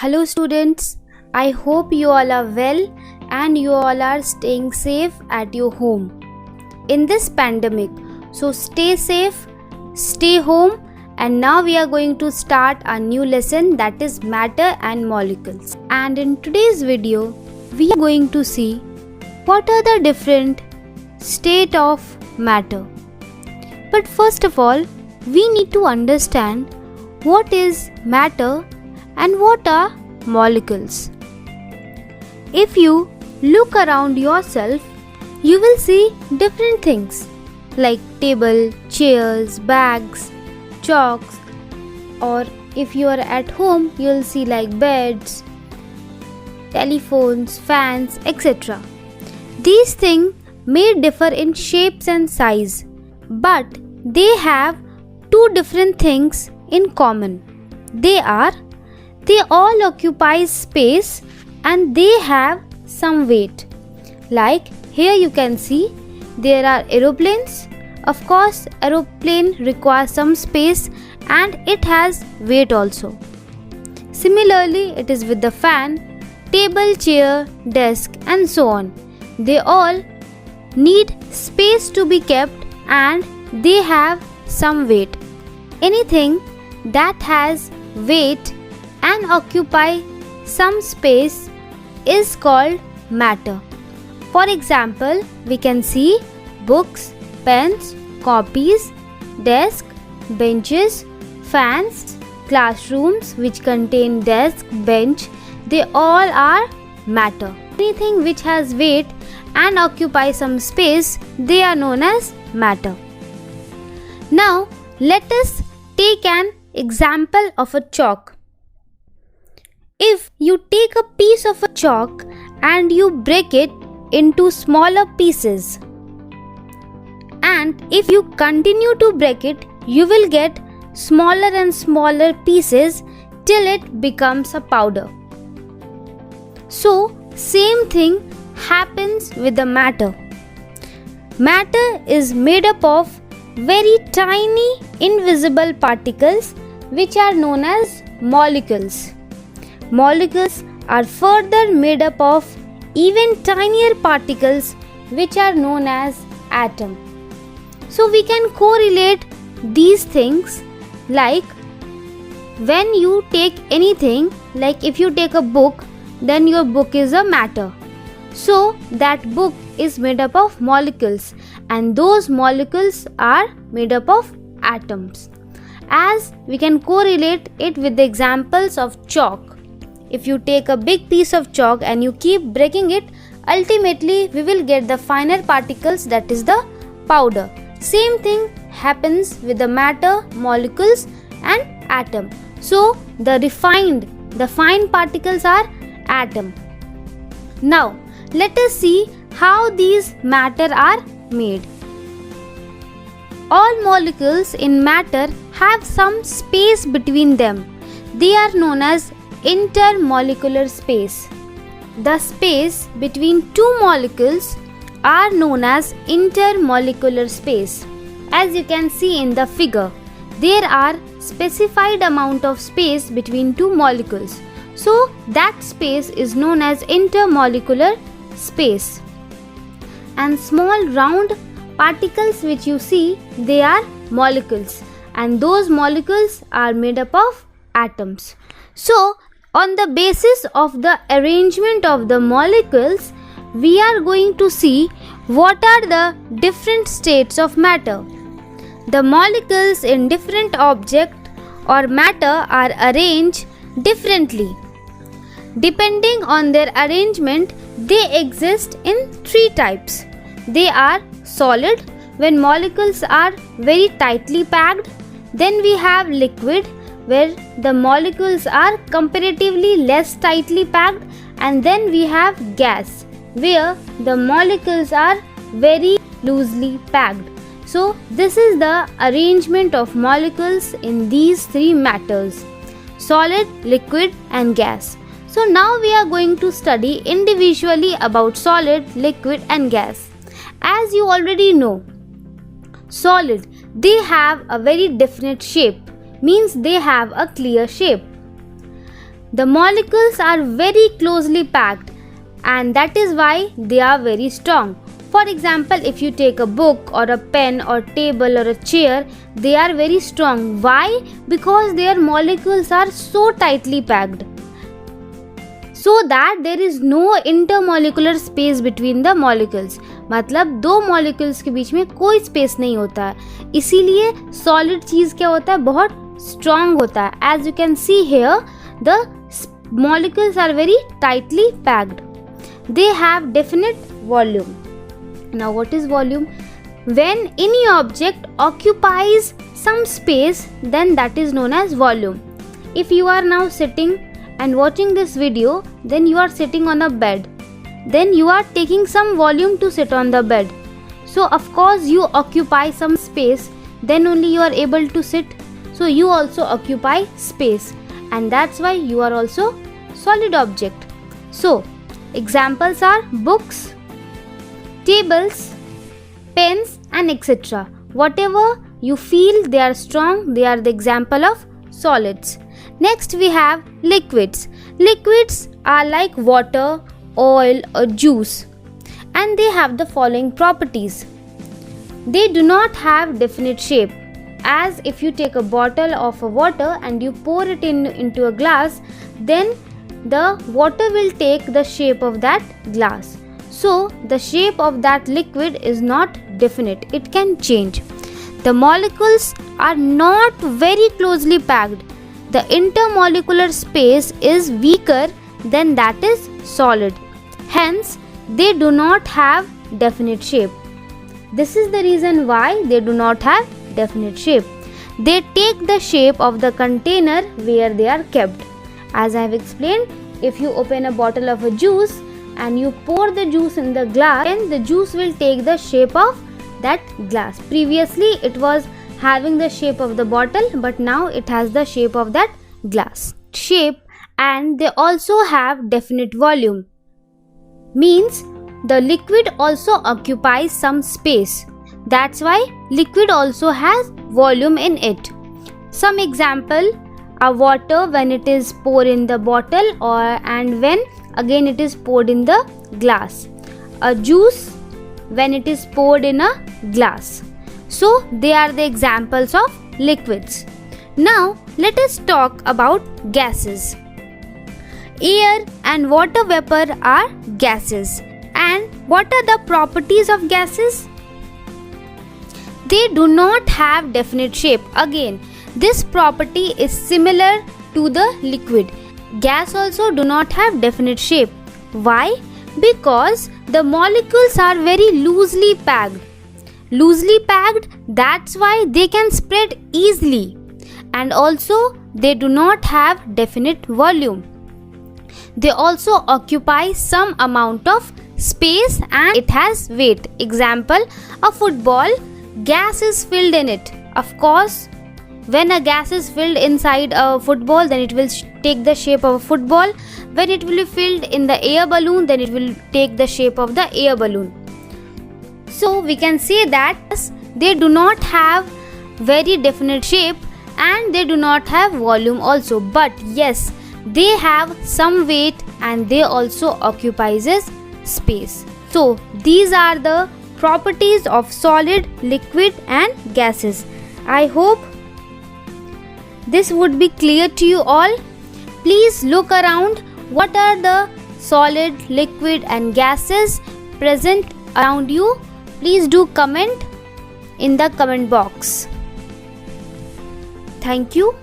Hello students, I hope you all are well and you all are staying safe at your home in this pandemic. So stay safe, stay home, and now we are going to start a new lesson, that is matter and molecules. And in today's video, we are going to see what are the different state of matter. But first of all, we need to understand what is matter and what are molecules. If you look around yourself, you will see different things like table, chairs, bags, chalks, or if you are at home, you will see like beds, telephones, fans, etc. These things may differ in shapes and size, but they have two different things in common. They all occupy space and they have some weight. Like here you can see there are aeroplanes. Of course, aeroplane requires some space and it has weight also. Similarly, it is with the fan, table, chair, desk and so on. They all need space to be kept and they have some weight. Anything that has weight and occupy some space is called matter. For example, we can see books, pens, copies, desk, benches, fans, classrooms which contain desk, bench, they all are matter. Anything which has weight and occupy some space, they are known as matter. Now, let us take an example of a chalk. If you take a piece of a chalk and you break it into smaller pieces, and if you continue to break it, you will get smaller and smaller pieces till it becomes a powder. So, same thing happens with the matter. Matter is made up of very tiny invisible particles which are known as molecules. Molecules are further made up of even tinier particles which are known as atom. So we can correlate these things like when you take anything, like if you take a book, then your book is a matter. So that book is made up of molecules and those molecules are made up of atoms. As we can correlate it with the examples of chalk. If you take a big piece of chalk and you keep breaking it, ultimately we will get the finer particles, that is the powder. Same thing happens with the matter, molecules and atom. So the fine particles are atom. Now let us see how these matter are made. All molecules in matter have some space between them. They are known as intermolecular space. The space between two molecules are known as intermolecular space. As you can see in the figure, there are specified amount of space between two molecules. So that space is known as intermolecular space. And small round particles which you see, they are molecules, and those molecules are made up of atoms. So on the basis of the arrangement of the molecules, we are going to see what are the different states of matter. The molecules in different object or matter are arranged differently. Depending on their arrangement, they exist in three types. They are solid, when molecules are very tightly packed. Then we have liquid, where the molecules are comparatively less tightly packed. And then we have gas, where the molecules are very loosely packed. So this is the arrangement of molecules in these three matters: solid, liquid and gas. So now we are going to study individually about solid, liquid and gas. As you already know, solid, they have a very definite shape, means they have a clear shape. The molecules are very closely packed, and that is why they are very strong. For example, if you take a book or a pen or table or a chair, they are very strong. Why? Because their molecules are so tightly packed, so that there is no intermolecular space between the molecules. मतलब दो molecules के बीच में कोई space नहीं होता है, इसीलिए solid चीज़ क्या होता है, बहुत strong होता है. As you can see here, the molecules are very tightly packed. They have definite volume. Now what is volume? When any object occupies some space, then that is known as volume. If you are now sitting and watching this video, then you are sitting on a bed. Then you are taking some volume to sit on the bed. So of course you occupy some space, then only you are able to sit. So you also occupy space, and that's why you are also solid object. So examples are books, tables, pens and etc. Whatever you feel they are strong, they are the example of solids. Next we have liquids. Liquids are like water, oil or juice, and they have the following properties. They do not have definite shape. As if you take a bottle of water and you pour it into a glass, then the water will take the shape of that glass. So the shape of that liquid is not definite, it can change. The molecules are not very closely packed. The intermolecular space is weaker than that is solid. Hence, they do not have definite shape. This is the reason why they do not have definite shape. They take the shape of the container where they are kept. As I have explained, if you open a bottle of a juice and you pour the juice in the glass, then the juice will take the shape of that glass. Previously it was having the shape of the bottle, but now it has the shape of that glass shape. And they also have definite volume, means the liquid also occupies some space. That's why liquid also has volume in it. Some example, a water when it is poured in the bottle and when again it is poured in the glass. A juice when it is poured in a glass. So they are the examples of liquids. Now let us talk about gases. Air and water vapor are gases. And what are the properties of gases? They do not have definite shape. Again, this property is similar to the liquid. Gas also do not have definite shape. Why? Because the molecules are very loosely packed. Loosely packed, that's why they can spread easily. And also they do not have definite volume. They also occupy some amount of space and it has weight. Example, a football, gas is filled in it. Of course, when a gas is filled inside a football, then it will take the shape of a football. When it will be filled in the air balloon, then it will take the shape of the air balloon. So we can say that they do not have very definite shape and they do not have volume also. But yes, they have some weight and they also occupies space. So these are the properties of solid, liquid and gases. I hope this would be clear to you all. Please look around. What are the solid, liquid and gases present around you? Please do comment in the comment box. Thank you.